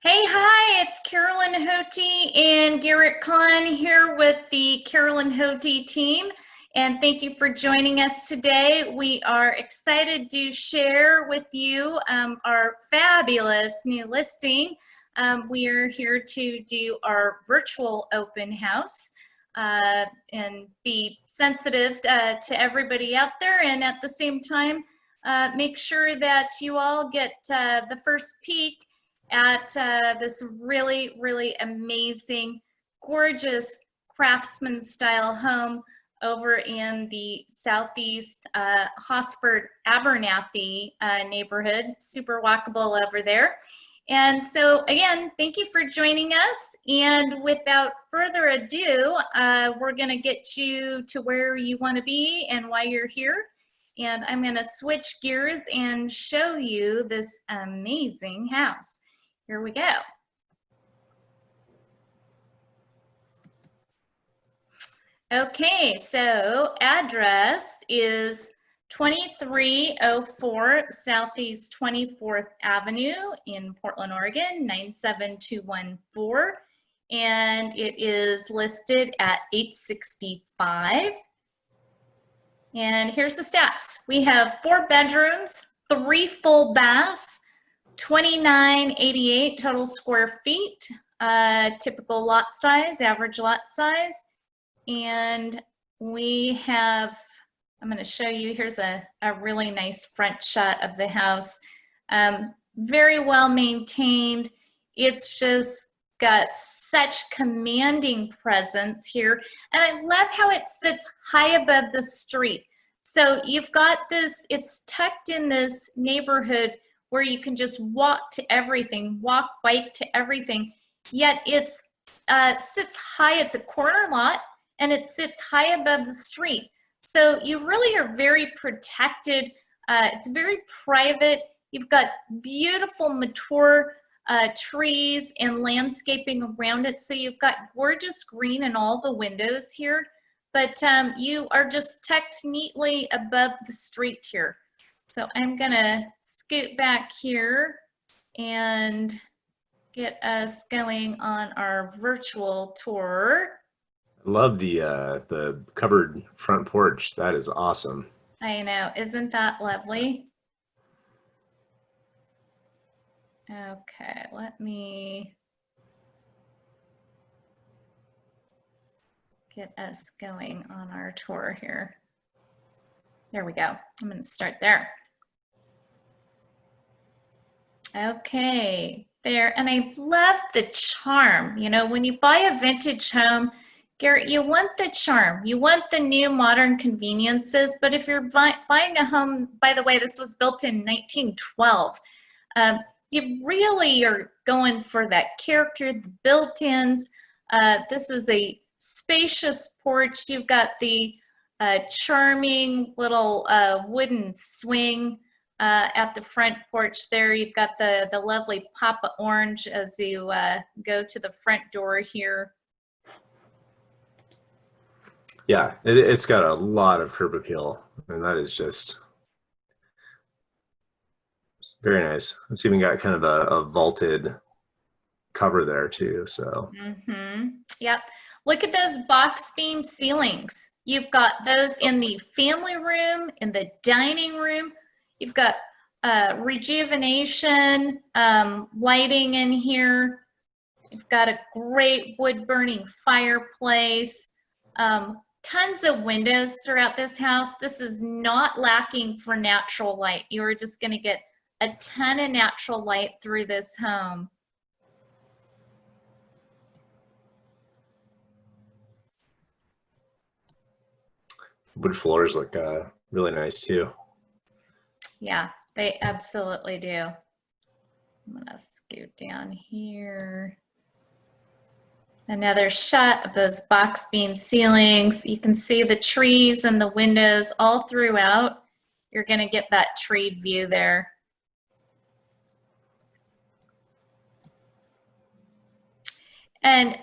Hey, hi, it's Carolyn Hoti and Garrett Kahn here with the Carolyn Hoti team. And thank you for joining us today. We are excited to share with you our fabulous new listing. We are here to do our virtual open house and be sensitive to everybody out there, and at the same time, make sure that you all get the first peek at this really amazing, gorgeous craftsman style home over in the southeast Hosford Abernathy neighborhood. Super walkable over there. And so again, thank you for joining us. And without further ado, we're gonna get you to where you wanna be and why you're here. And I'm gonna switch gears and show you this amazing house. Here we go. Okay, so address is 2304 Southeast 24th Avenue in Portland, Oregon, 97214. And it is listed at $865. And here's the stats. We have 4 bedrooms, 3 full baths, 2988 total square feet, typical lot size, average lot size. And we have, I'm going to show you, here's a really nice front shot of the house. Very well maintained. It's just got such commanding presence here. And I love how it sits high above the street. So you've got this, it's tucked in this neighborhood where you can just walk to everything, walk, bike to everything, yet it's sits high. It's a corner lot, and it sits high above the street. So you really are very protected. It's very private. You've got beautiful mature trees and landscaping around it. So you've got gorgeous green in all the windows here, but you are just tucked neatly above the street here. So I'm gonna scoot back here and get us going on our virtual tour. I love the covered front porch. That is awesome. I know, isn't that lovely? Okay, let me get us going on our tour here. There we go. I'm going to start there. Okay, there. And I love the charm. You know, when you buy a vintage home, Garrett, you want the charm. You want the new modern conveniences. But if you're buying a home, by the way, this was built in 1912. You really are going for that character, the built-ins. This is a spacious porch. You've got the charming little wooden swing at the front porch there. You've got the lovely Papa Orange as you go to the front door here. Yeah, it's got a lot of curb appeal, and that is just very nice. It's even got kind of a vaulted cover there too. So. Yep. Look at those box beam ceilings. You've got those in the family room, in the dining room. You've got rejuvenation, lighting in here. You've got a great wood burning fireplace. Tons of windows throughout this house. This is not lacking for natural light. You are just going to get a ton of natural light through this home. Wood floors look really nice too. Yeah, they absolutely do. I'm gonna scoot down here. Another shot of those box beam ceilings. You can see the trees and the windows all throughout. You're gonna get that treed view there. And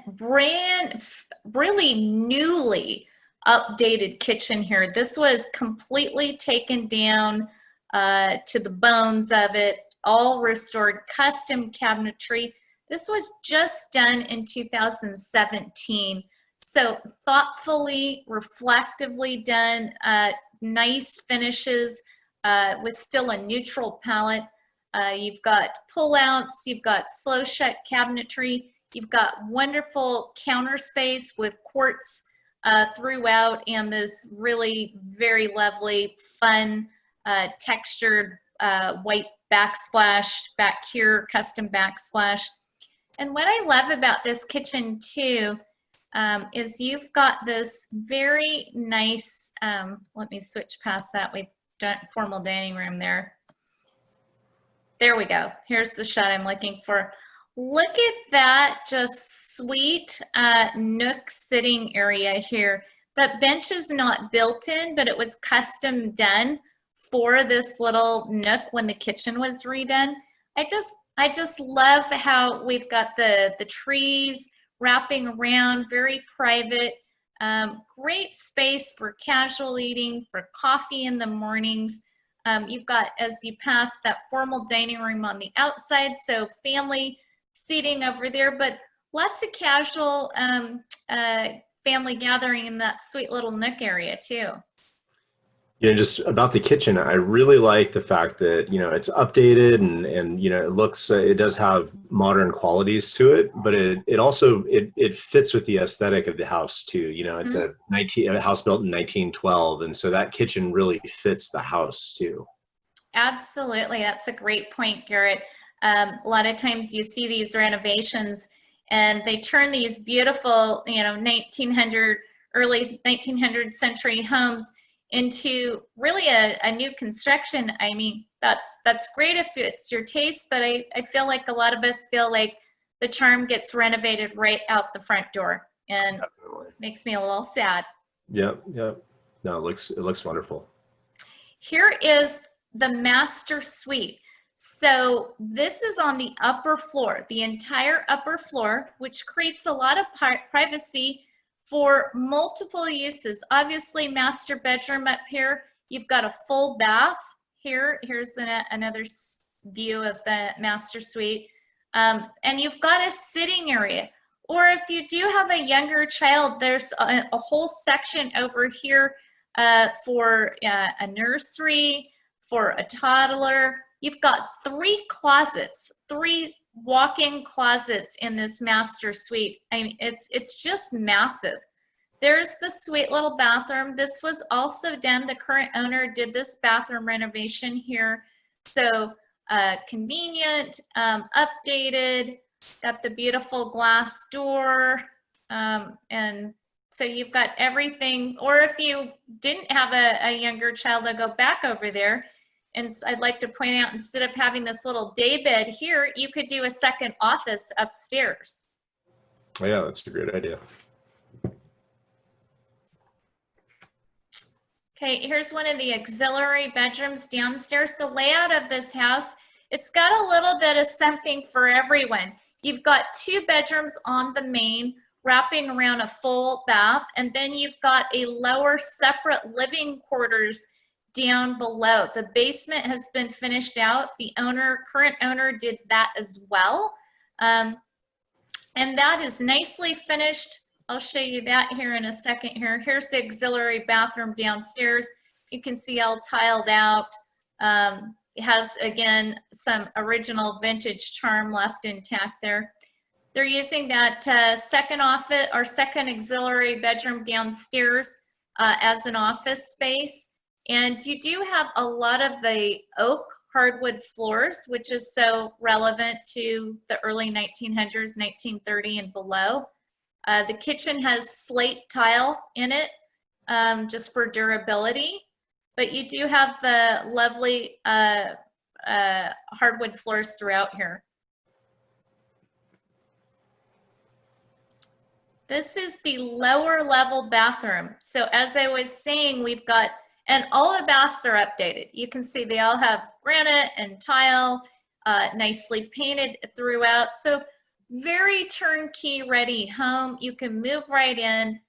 really newly updated kitchen here. This was completely taken down to the bones of it, all restored, custom cabinetry. This was just done in 2017. So thoughtfully, reflectively done, nice finishes with still a neutral palette. You've got pull-outs, you've got slow shut cabinetry, you've got wonderful counter space with quartz throughout, and this really very lovely, fun, textured white backsplash back here, custom backsplash. And what I love about this kitchen too is you've got this very nice, let me switch past that, we've done formal dining room there. There we go. Here's the shot I'm looking for. Look at that, just sweet nook sitting area here. That bench is not built in, but it was custom done for this little nook when the kitchen was redone. I just love how we've got the trees wrapping around, very private, great space for casual eating, for coffee in the mornings. You've got, as you pass, that formal dining room on the outside, so family seating over there, but lots of casual family gathering in that sweet little nook area too. You know, just about the kitchen, I really like the fact that, you know, it's updated and you know, it looks, it does have modern qualities to it, but it also, it fits with the aesthetic of the house too. You know, it's a house built in 1912. And so that kitchen really fits the house too. Absolutely. That's a great point, Garrett. A lot of times you see these renovations and they turn these beautiful, you know, 1900, early 1900 century homes into really a new construction. I mean, that's great if it's your taste, but I feel like a lot of us feel like the charm gets renovated right out the front door, and definitely makes me a little sad. Yep. No, it looks wonderful. Here is the master suite. So this is on the upper floor, the entire upper floor, which creates a lot of privacy for multiple uses. Obviously, master bedroom up here. You've got a full bath here. Here's another view of the master suite. And you've got a sitting area. Or if you do have a younger child, there's a whole section over here for a nursery, for a toddler. You've got 3 closets, 3 walk-in closets in this master suite. I mean, it's just massive. There's the sweet little bathroom. This was also done, the current owner did this bathroom renovation here. So convenient, updated, got the beautiful glass door. And so you've got everything, or if you didn't have a younger child, to go back over there. And I'd like to point out, instead of having this little day bed here, you could do a second office upstairs. Oh, yeah, that's a great idea. Okay, here's one of the auxiliary bedrooms downstairs. The layout of this house, it's got a little bit of something for everyone. You've got 2 bedrooms on the main, wrapping around a full bath, and then you've got a lower separate living quarters down below. The basement has been finished out. The current owner did that as well. And that is nicely finished. I'll show you that here in a second here. Here's the auxiliary bathroom downstairs. You can see all tiled out. It has, again, some original vintage charm left intact there. They're using that second office or second auxiliary bedroom downstairs as an office space. And you do have a lot of the oak hardwood floors, which is so relevant to the early 1900s, 1930 and below. The kitchen has slate tile in it, just for durability, but you do have the lovely hardwood floors throughout here. This is the lower level bathroom. So as I was saying, we've got, and all the baths are updated. You can see they all have granite and tile, nicely painted throughout. So very turnkey ready home. You can move right in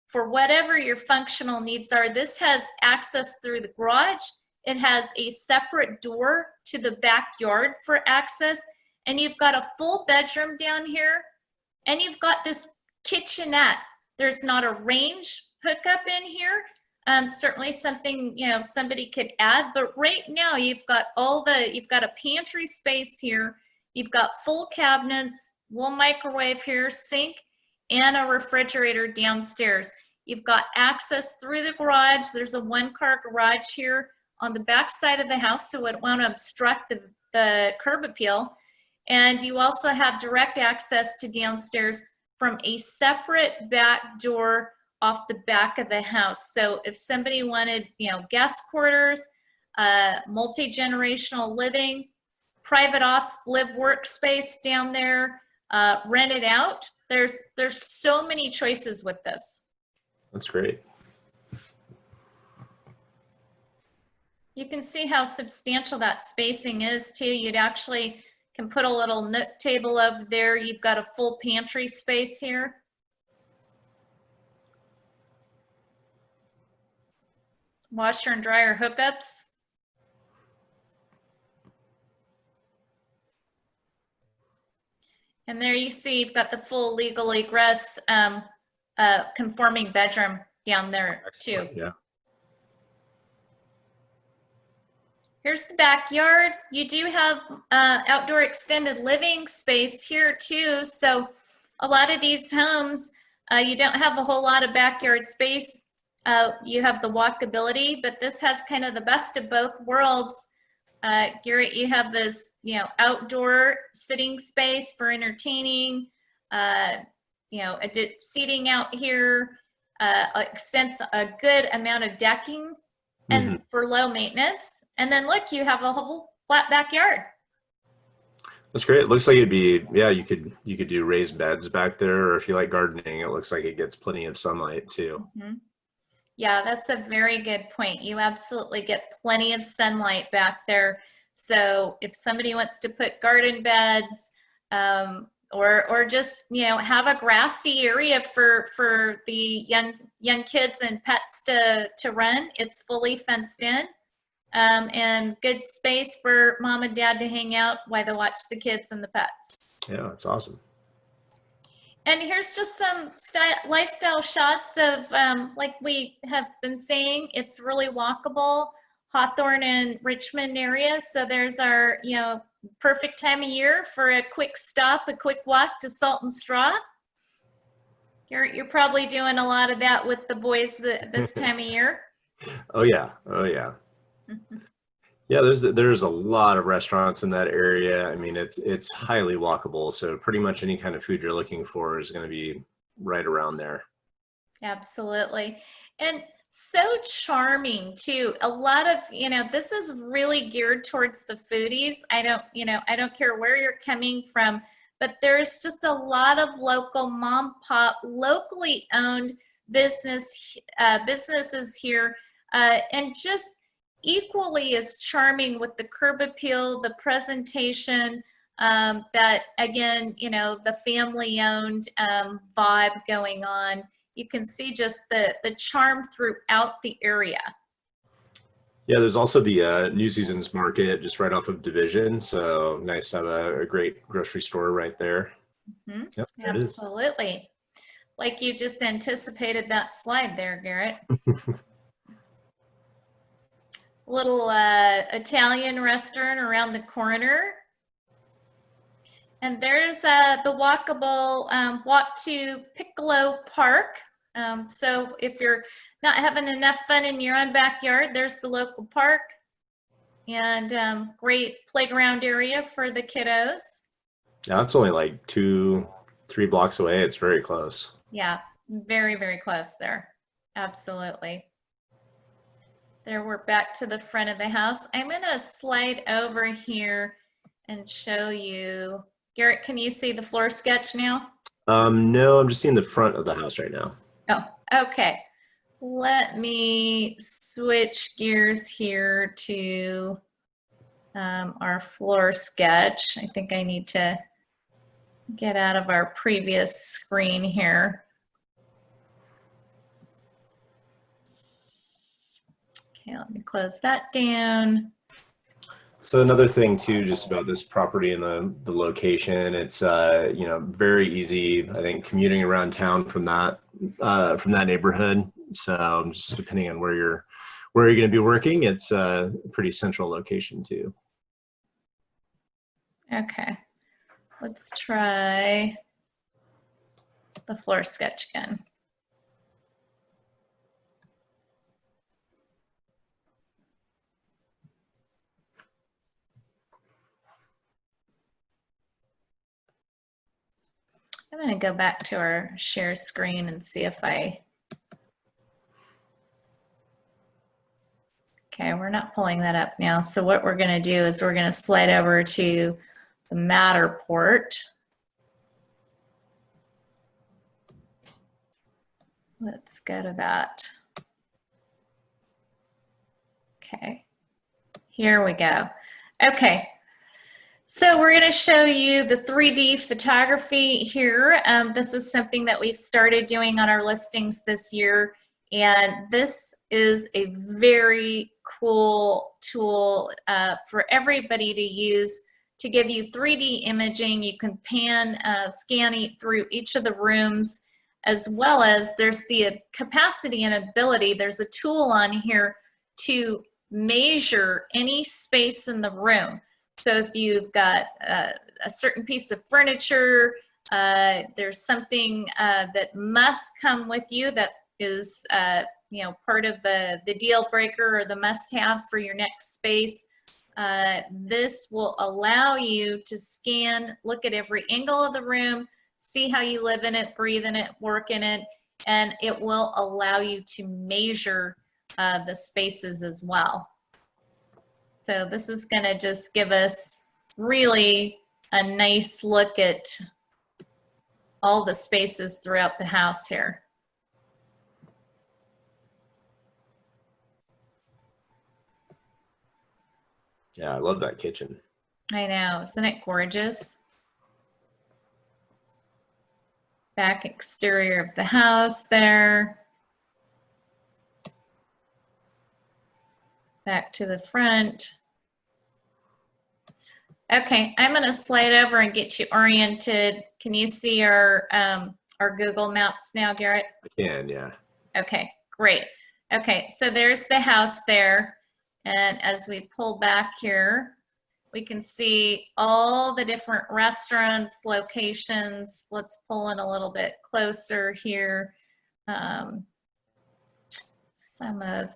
for whatever your functional needs are. This has access through the garage. It has a separate door to the backyard for access. and you've got a full bedroom down here, and you've got this kitchenette. There's not a range hookup in here. Certainly something, you know, somebody could add, but right now you've got you've got a pantry space here. You've got full cabinets, little microwave here, sink, and a refrigerator downstairs. You've got access through the garage. There's a one-car garage here on the back side of the house, so it won't obstruct the curb appeal. And you also have direct access to downstairs from a separate back door off the back of the house. So if somebody wanted, you know, guest quarters, multi-generational living, private live workspace down there, rent it out, there's so many choices with this. That's great. You can see how substantial that spacing is too. You'd actually can put a little nook table over there. You've got a full pantry space here. Washer and dryer hookups. And there you see you've got the full legal egress conforming bedroom down there. Excellent. Too. Yeah. Here's the backyard. You do have outdoor extended living space here too. So a lot of these homes, you don't have a whole lot of backyard space. You have the walkability, but this has kind of the best of both worlds. Garrett, you have this, you know, outdoor sitting space for entertaining, you know, seating out here, extends a good amount of decking and for low maintenance. And then look, you have a whole flat backyard. That's great. It looks like it'd be, yeah, you could do raised beds back there, or if you like gardening, it looks like it gets plenty of sunlight too. Yeah, that's a very good point. You absolutely get plenty of sunlight back there. So if somebody wants to put garden beds, or just, you know, have a grassy area for the young kids and pets to run, it's fully fenced in. And good space for mom and dad to hang out while they watch the kids and the pets. Yeah, that's awesome. And here's just some lifestyle shots of, like we have been saying, it's really walkable, Hawthorne and Richmond area. So there's our, you know, perfect time of year for a quick stop, a quick walk to Salt and Straw. You're probably doing a lot of that with the boys this time of year. Oh yeah, oh yeah. Yeah, there's a lot of restaurants in that area. I mean, it's highly walkable, so pretty much any kind of food you're looking for is going to be right around there. Absolutely. And so charming too. A lot of, you know, this is really geared towards the foodies. I don't care where you're coming from, but there's just a lot of local mom pop, locally owned businesses here, and just equally as charming with the curb appeal, the presentation, that again, you know, the family owned vibe going on. You can see just the charm throughout the area. Yeah, there's also the New Seasons Market just right off of Division. So nice to have a great grocery store right there. Yep, absolutely. Like you just anticipated that slide there, Garrett. Little Italian restaurant around the corner. And there's the walkable walk to Piccolo Park. So if you're not having enough fun in your own backyard, there's the local park. And great playground area for the kiddos. Yeah, it's only like 2-3 blocks away. It's very close. Yeah, very, very close there. Absolutely. There, we're back to the front of the house. I'm gonna slide over here and show you. Garrett, can you see the floor sketch now? No, I'm just seeing the front of the house right now. Oh, okay. Let me switch gears here to our floor sketch. I think I need to get out of our previous screen here. Okay, let me close that down. So another thing too, just about this property and the location, it's you know, very easy, I think, commuting around town from that neighborhood. So just depending on where you're going to be working, it's a pretty central location too. Okay, let's try the floor sketch again. I'm going to go back to our share screen and see if okay, we're not pulling that up now. So what we're going to do is we're going to slide over to the Matterport. Let's go to that. Okay, here we go. Okay, so we're going to show you the 3D photography here. This is something that we've started doing on our listings this year, and this is a very cool tool for everybody to use to give you 3D imaging. You can pan, scan through each of the rooms, as well as there's the capacity and ability. There's a tool on here to measure any space in the room. So if you've got a certain piece of furniture, there's something that must come with you that is you know, part of the deal breaker or the must-have for your next space. This will allow you to scan, look at every angle of the room, see how you live in it, breathe in it, work in it, and it will allow you to measure the spaces as well. So this is going to just give us really a nice look at all the spaces throughout the house here. Yeah, I love that kitchen. I know, isn't it gorgeous? Back exterior of the house there. Back to the front. Okay, I'm going to slide over and get you oriented. Can you see our Google Maps now, Garrett? I can, yeah. Okay, great. Okay, so there's the house there. And as we pull back here, we can see all the different restaurants, locations. Let's pull in a little bit closer here.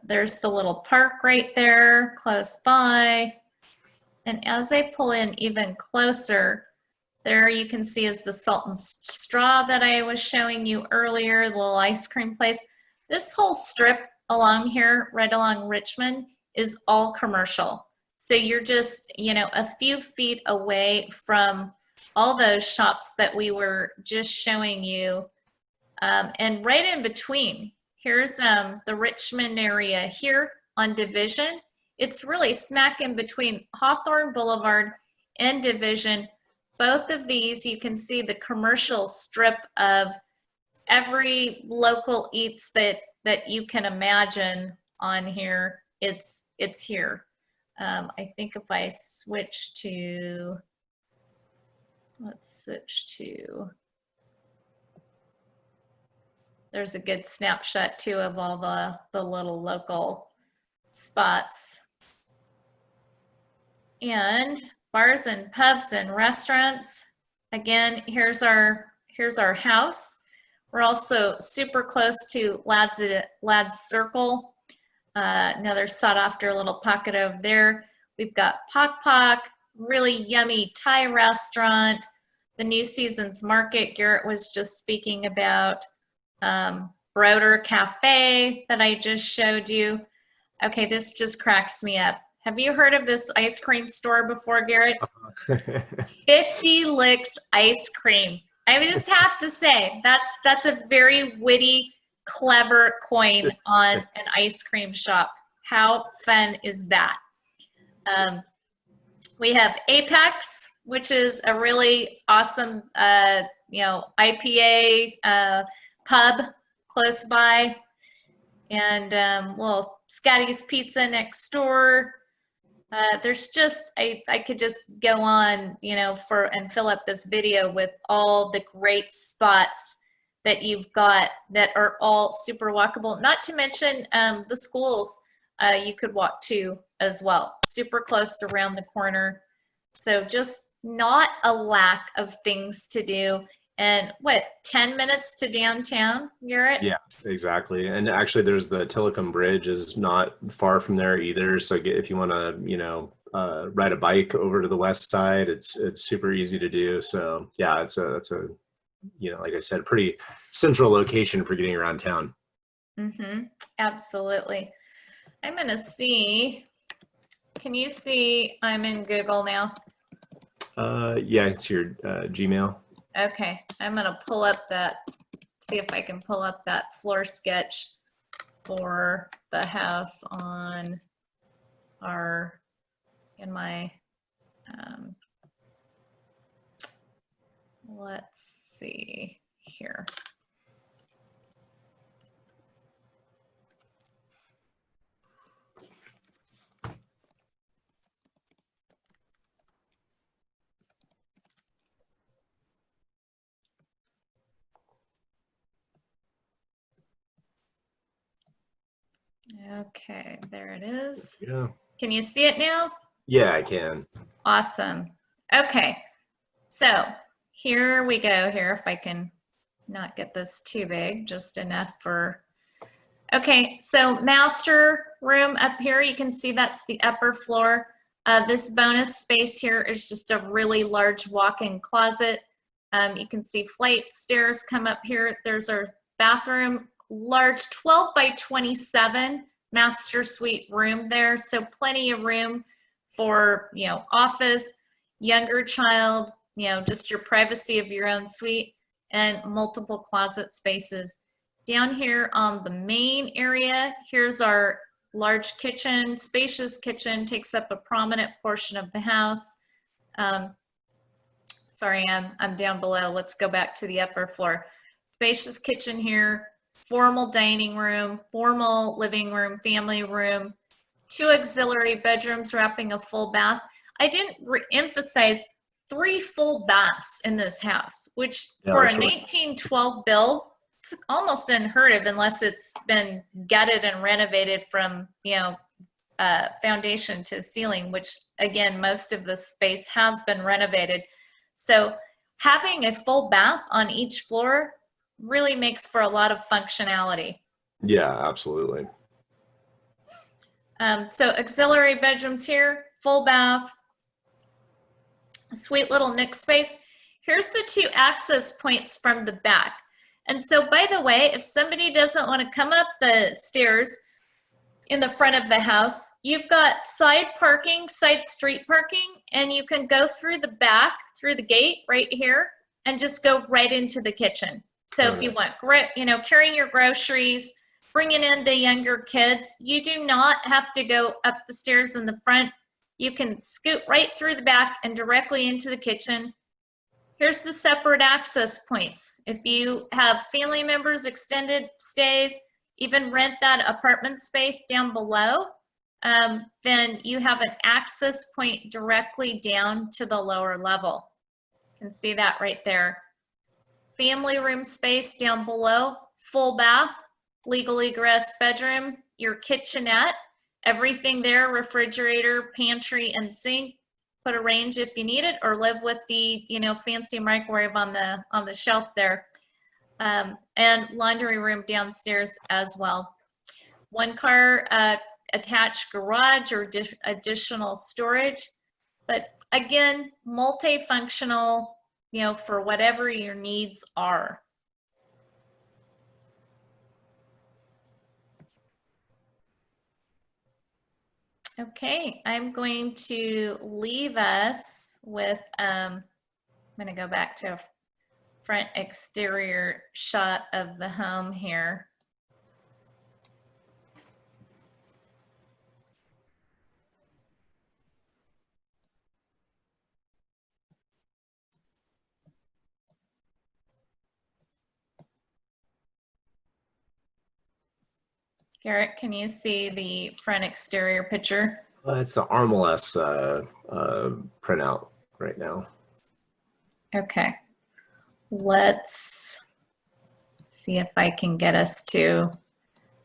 There's the little park right there close by. And as I pull in even closer, there you can see is the Salt and Straw that I was showing you earlier, the little ice cream place. This whole strip along here, right along Richmond, is all commercial. So you're just, you know, a few feet away from all those shops that we were just showing you. And right in between, here's the Richmond area here on Division. It's really smack in between Hawthorne Boulevard and Division. Both of these, you can see the commercial strip of every local eats that you can imagine on here. It's here. I think if I switch to, let's switch to, there's a good snapshot too of all the little local spots. And bars and pubs and restaurants. Again, here's our house. We're also super close to Ladd's Circle. Another sought after little pocket over there. We've got Pok Pok, really yummy Thai restaurant. The New Seasons Market Garrett was just speaking about. Broder Cafe that I just showed you. Okay, this just cracks me up. Have you heard of this ice cream store before, Garrett? 50 Licks Ice Cream. I just have to say, that's a very witty, clever coin on an ice cream shop. How fun is that? We have Apex, which is a really awesome, you know, IPA pub close by, and little Scotty's Pizza next door. There's just, I could just go on, you know, and fill up this video with all the great spots that you've got that are all super walkable, not to mention the schools you could walk to as well, super close around the corner. So just not a lack of things to do. And what, 10 minutes to downtown, Garrett? Yeah, exactly. And actually, there's the Tillicum Bridge is not far from there either. So if you want to, you know, ride a bike over to the west side, it's super easy to do. So yeah, it's a you know, like I said, pretty central location for getting around town. Mm-hmm. Absolutely. I'm gonna see. Can you see I'm in Google now? Yeah, it's your Gmail. Okay, I'm gonna pull up that, see if I can pull up that floor sketch for the house on our, in my, let's see here. Okay, there it is. Yeah. Can you see it now? Yeah, I can. Awesome. Okay, so here we go here, if I can not get this too big, just enough for, okay, so master room up here, you can see that's the upper floor. This bonus space here is just a really large walk-in closet. You can see flight stairs come up here. There's our bathroom, large 12 by 27 master suite room there. So plenty of room for, you know, office, younger child, you know, just your privacy of your own suite, and multiple closet spaces. Down here on the main area, here's our large kitchen, spacious kitchen, takes up a prominent portion of the house. Sorry, I'm down below. Let's go back to the upper floor. Spacious kitchen here, formal dining room, formal living room, family room, 2 auxiliary bedrooms wrapping a full bath. I didn't emphasize 3 full baths in this house, which Yeah, for a that's really 1912 build, it's almost unheard of unless it's been gutted and renovated from, you know, foundation to ceiling, which again, most of the space has been renovated. So having a full bath on each floor really makes for a lot of functionality. Yeah, absolutely. So auxiliary bedrooms here, full bath, a sweet little nook space. Here's the 2 access points from the back. And so, by the way, if somebody doesn't want to come up the stairs in the front of the house, you've got side parking, side street parking, and you can go through the back, through the gate right here, and just go right into the kitchen. So if you want, you know, carrying your groceries, bringing in the younger kids, you do not have to go up the stairs in the front. You can scoot right through the back and directly into the kitchen. Here's the separate access points. If you have family members, extended stays, even rent that apartment space down below, then you have an access point directly down to the lower level. You can see that right there. Family room space down below, full bath, legal egress bedroom, your kitchenette, everything there, refrigerator, pantry, and sink. Put a range if you need it, or live with the, you know, fancy microwave on the shelf there. And laundry room downstairs as well. 1 car attached garage or additional storage, but again, multifunctional, you know, for whatever your needs are. Okay, I'm going to leave us with, I'm going to go back to a front exterior shot of the home here. Garrett, can you see the front exterior picture? It's the RMLS printout right now. Okay. Let's see if I can get us to,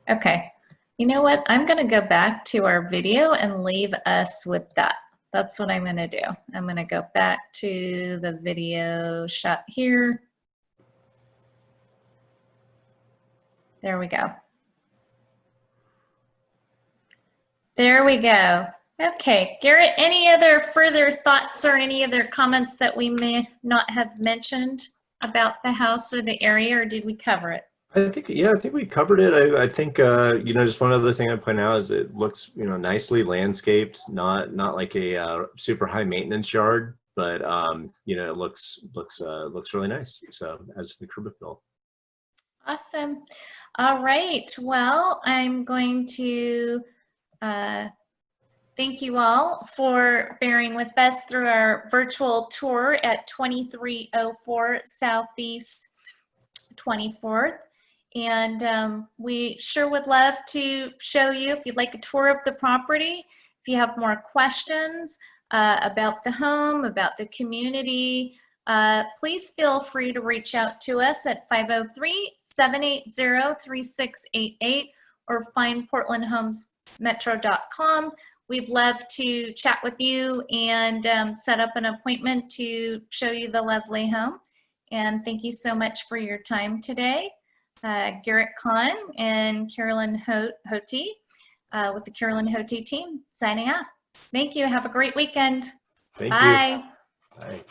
okay. You know what? I'm going to go back to our video and leave us with that. That's what I'm going to do. I'm going to go back to the video shot here. There we go. There we go. Okay, Garrett, any other further thoughts or any other comments that we may not have mentioned about the house or the area, or did we cover it? I think, yeah, I think we covered it. I think, you know, just one other thing I'd point out is it looks, you know, nicely landscaped, not like a super high maintenance yard, but, you know, it looks really nice. So as the curb appeal. Awesome. All right. Well, I'm going to thank you all for bearing with us through our virtual tour at 2304 Southeast 24th. And we sure would love to show you, if you'd like a tour of the property, if you have more questions about the home, about the community, please feel free to reach out to us at 503-780-3688 or find portlandhomesmetro.com. We'd love to chat with you and set up an appointment to show you the lovely home. And thank you so much for your time today. Garrett Kahn and Carolyn Hote with the Carolyn Hote team signing off. Thank you. Have a great weekend. Thank Bye. you. Bye.